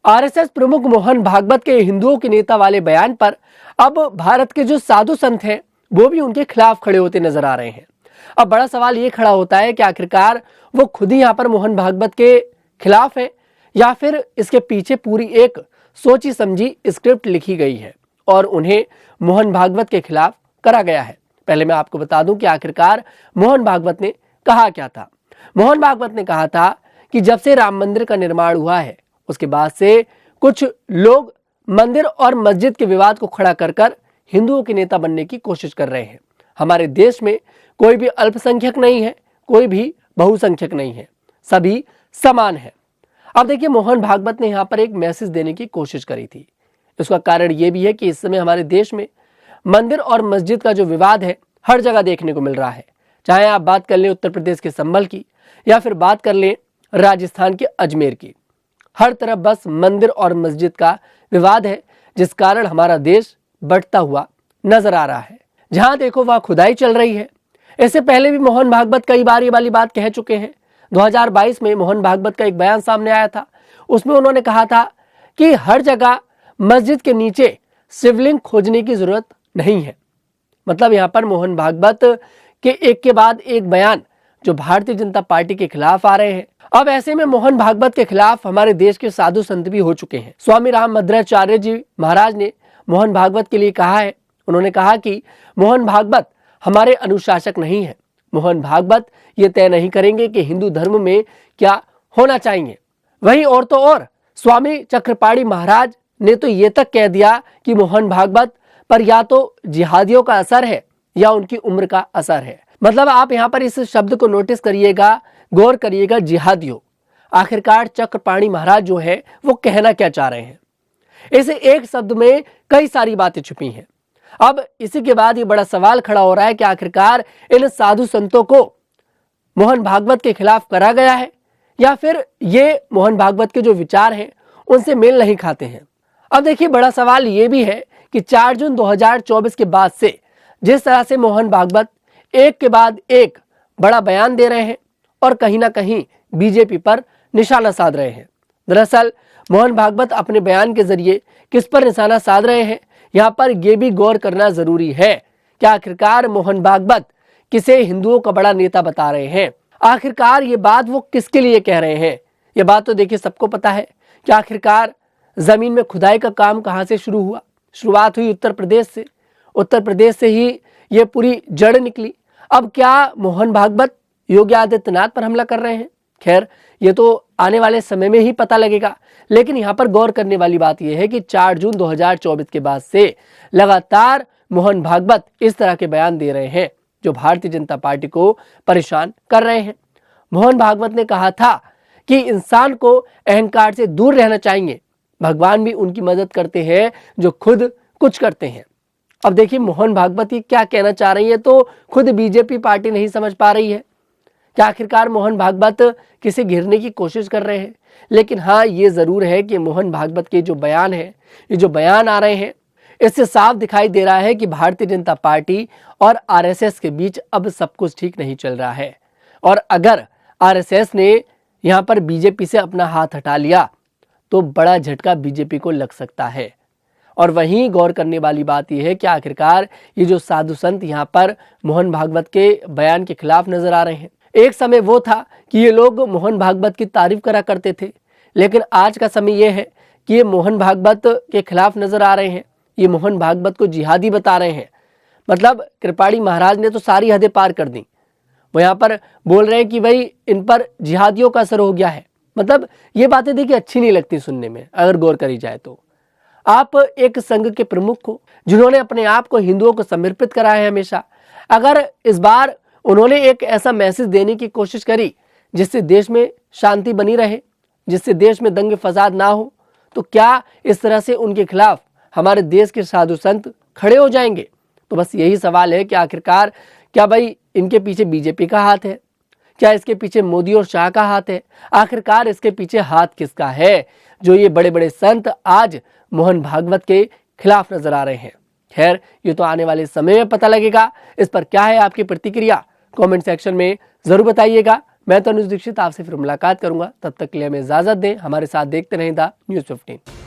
RSS प्रमुख मोहन भागवत के हिंदुओं के नेता वाले बयान पर अब भारत के जो साधु संत हैं वो भी उनके खिलाफ खड़े होते नजर आ रहे हैं। अब बड़ा सवाल ये खड़ा होता है कि आखिरकार वो खुद ही यहाँ पर मोहन भागवत के खिलाफ है या फिर इसके पीछे पूरी एक सोची समझी स्क्रिप्ट लिखी गई है और उन्हें मोहन भागवत के खिलाफ करा गया है। पहले मैं आपको बता दूं कि आखिरकार मोहन भागवत ने कहा क्या था। मोहन भागवत ने कहा था कि जब से राम मंदिर का निर्माण हुआ है उसके बाद से कुछ लोग मंदिर और मस्जिद के विवाद को खड़ा कर कर हिंदुओं के नेता बनने की कोशिश कर रहे हैं। हमारे देश में कोई भी अल्पसंख्यक नहीं है, कोई भी बहुसंख्यक नहीं है, सभी समान है। अब देखिए, मोहन भागवत ने यहाँ पर एक मैसेज देने की कोशिश करी थी। इसका कारण यह भी है कि इस समय हमारे देश में मंदिर और मस्जिद का जो विवाद है हर जगह देखने को मिल रहा है। चाहे आप बात कर लें उत्तर प्रदेश के संभल की या फिर बात कर लें राजस्थान के अजमेर की, हर तरफ बस मंदिर और मस्जिद का विवाद है, जिस कारण हमारा देश बढ़ता हुआ नजर आ रहा है। जहां देखो वहां खुदाई चल रही है। इससे पहले भी मोहन भागवत कई बार ये वाली बात कह चुके हैं। 2022 में मोहन भागवत का एक बयान सामने आया था। उसमें उन्होंने कहा था कि हर जगह मस्जिद के नीचे शिवलिंग खोजने की जरूरत नहीं है। मतलब यहाँ पर मोहन भागवत के एक के बाद एक बयान जो भारतीय जनता पार्टी के खिलाफ आ रहे हैं। अब ऐसे में मोहन भागवत के खिलाफ हमारे देश के साधु संत भी हो चुके हैं। स्वामी रामभद्राचार्य जी महाराज ने मोहन भागवत के लिए कहा है, उन्होंने कहा कि मोहन भागवत हमारे अनुशासक नहीं है। मोहन भागवत ये तय नहीं करेंगे कि हिंदू धर्म में क्या होना चाहिए। वहीं और तो और स्वामी चक्रपाणी महाराज ने तो ये तक कह दिया कि मोहन भागवत पर या तो जिहादियों का असर है या उनकी उम्र का असर है। मतलब आप यहाँ पर इस शब्द को नोटिस करिएगा, गौर करिएगा, जिहादियों। आखिरकार चक्रपाणी महाराज जो है वो कहना क्या चाह रहे हैं। इस एक शब्द में कई सारी बातें छुपी हैं। अब इसी के बाद ये बड़ा सवाल खड़ा हो रहा है कि आखिरकार इन साधु संतों को मोहन भागवत के खिलाफ करा गया है या फिर ये मोहन भागवत के जो विचार हैं उनसे मेल नहीं खाते हैं। अब देखिए, बड़ा सवाल ये भी है कि 4 जून 2024 के बाद से जिस तरह से मोहन भागवत एक के बाद एक बड़ा बयान दे रहे हैं और कहीं ना कहीं बीजेपी पर निशाना साध रहे हैं। दरअसल मोहन भागवत अपने बयान के जरिए किस पर निशाना साध रहे हैं, यहाँ पर यह भी गौर करना जरूरी है कि आखिरकार मोहन भागवत किसे हिंदुओं का बड़ा नेता बता रहे हैं। आखिरकार ये बात वो किसके लिए कह रहे हैं। ये बात तो देखिए सबको पता है कि आखिरकार जमीन में खुदाई का काम कहाँ से शुरू हुआ। शुरुआत हुई उत्तर प्रदेश से। उत्तर प्रदेश से ही ये पूरी जड़ निकली। अब क्या मोहन भागवत योगी आदित्यनाथ पर हमला कर रहे हैं? खैर, ये तो आने वाले समय में ही पता लगेगा। लेकिन यहाँ पर गौर करने वाली बात यह है कि 4 जून 2024 के बाद से लगातार मोहन भागवत इस तरह के बयान दे रहे हैं जो भारतीय जनता पार्टी को परेशान कर रहे हैं। मोहन भागवत ने कहा था कि इंसान को अहंकार से दूर रहना चाहिए। भगवान भी उनकी मदद करते हैं जो खुद कुछ करते हैं। अब देखिए, मोहन भागवत ये क्या कहना चाह रही है तो खुद बीजेपी पार्टी नहीं समझ पा रही है कि आखिरकार मोहन भागवत किसे घेरने की कोशिश कर रहे हैं। लेकिन हाँ, ये जरूर है कि मोहन भागवत के जो बयान है, ये जो बयान आ रहे हैं, इससे साफ दिखाई दे रहा है कि भारतीय जनता पार्टी और आरएसएस के बीच अब सब कुछ ठीक नहीं चल रहा है। और अगर आरएसएस ने यहाँ पर बीजेपी से अपना हाथ हटा लिया तो बड़ा झटका बीजेपी को लग सकता है। और वहीं गौर करने वाली बात यह है कि आखिरकार ये जो साधु संत यहाँ पर मोहन भागवत के बयान के खिलाफ नजर आ रहे हैं। एक समय वो था कि ये लोग मोहन भागवत की तारीफ करा करते थे, लेकिन आज का समय ये है कि ये मोहन भागवत के खिलाफ नजर आ रहे हैं। ये मोहन भागवत को जिहादी बता रहे हैं। मतलब कृपाणी महाराज ने तो सारी हदें पार कर दी। वो यहाँ पर बोल रहे हैं कि भाई इन पर जिहादियों का असर हो गया है। मतलब ये बातें देखिए अच्छी नहीं लगती सुनने में अगर गौर करी जाए तो। आप एक संघ के प्रमुख को जिन्होंने अपने आप को हिंदुओं को समर्पित करा है हमेशा, अगर इस बार उन्होंने एक ऐसा मैसेज देने की कोशिश करी जिससे देश में शांति बनी रहे, जिससे देश में दंगे फसाद ना हो, तो क्या इस तरह से उनके खिलाफ हमारे देश के साधु संत खड़े हो जाएंगे? तो बस यही सवाल है कि आखिरकार क्या भाई इनके पीछे बीजेपी का हाथ है? क्या इसके पीछे मोदी और शाह का हाथ है? आखिरकार इसके पीछे हाथ किसका है जो ये बड़े बड़े संत आज मोहन भागवत के खिलाफ नजर आ रहे हैं? खैर, ये तो आने वाले समय में पता लगेगा। इस पर क्या है आपकी प्रतिक्रिया? कमेंट सेक्शन में जरूर बताइएगा। मैं तनुज दीक्षित आपसे फिर मुलाकात करूंगा, तब तक के लिए हमें इजाजत दें। हमारे साथ देखते रहें द न्यूज़ 15।